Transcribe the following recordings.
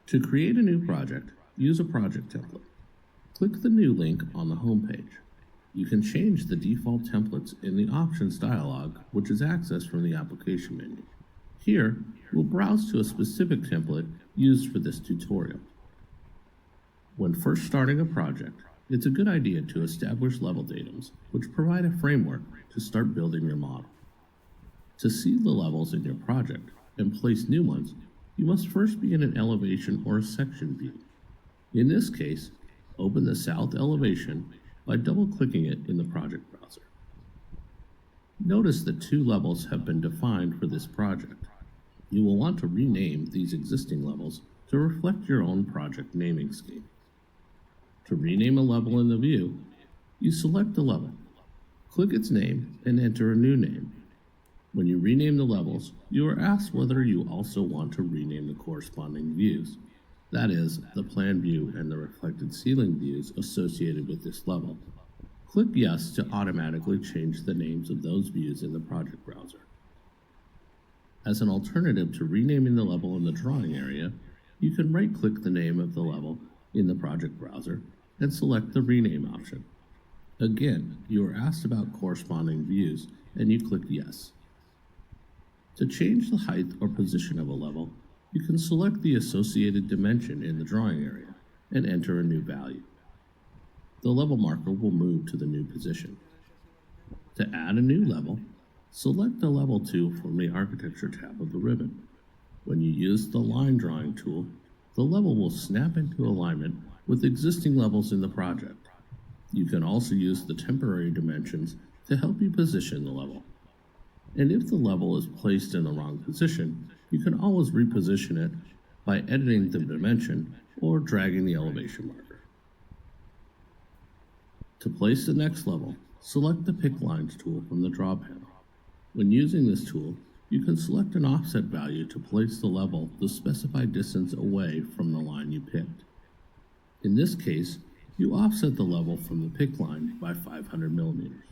To create a new project, use a project template. Click the new link on the home page. You can change the default templates in the Options dialog, which is accessed from the application menu. Here, we'll browse to a specific template used for this tutorial. When first starting a project, it's a good idea to establish level datums, which provide a framework to start building your model. To see the levels in your project and place new ones, you must first be in an elevation or a section view. In this case, open the south elevation by double-clicking it in the project browser. Notice that 2 levels have been defined for this project. You will want to rename these existing levels to reflect your own project naming scheme. To rename a level in the view, you select the level, click its name, and enter a new name. When you rename the levels, you are asked whether you also want to rename the corresponding views, that is, the plan view and the reflected ceiling views associated with this level. Click Yes to automatically change the names of those views in the project browser. As an alternative to renaming the level in the drawing area, you can right-click the name of the level in the project browser and select the Rename option. Again, you are asked about corresponding views and you click Yes. To change the height or position of a level, you can select the associated dimension in the drawing area and enter a new value. The level marker will move to the new position. To add a new level, select the Level 2 from the Architecture tab of the ribbon. When you use the Line Drawing tool, the level will snap into alignment with existing levels in the project. You can also use the temporary dimensions to help you position the level. And if the level is placed in the wrong position, you can always reposition it by editing the dimension or dragging the elevation marker. To place the next level, select the Pick Lines tool from the Draw panel. When using this tool, you can select an offset value to place the level the specified distance away from the line you picked. In this case, you offset the level from the pick line by 500 millimeters.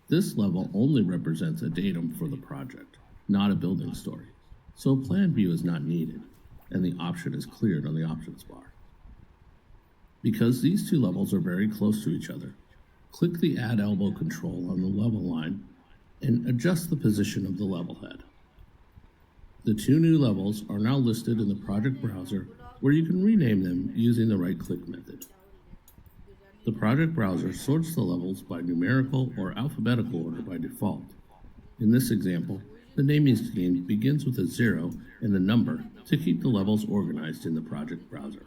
This level only represents a datum for the project, not a building story, so a plan view is not needed, and the option is cleared on the options bar. Because these 2 levels are very close to each other, click the Add Elbow control on the level line and adjust the position of the level head. The 2 new levels are now listed in the project browser where you can rename them using the right-click method. The project browser sorts the levels by numerical or alphabetical order by default. In this example, the naming scheme begins with a 0 and a number to keep the levels organized in the project browser.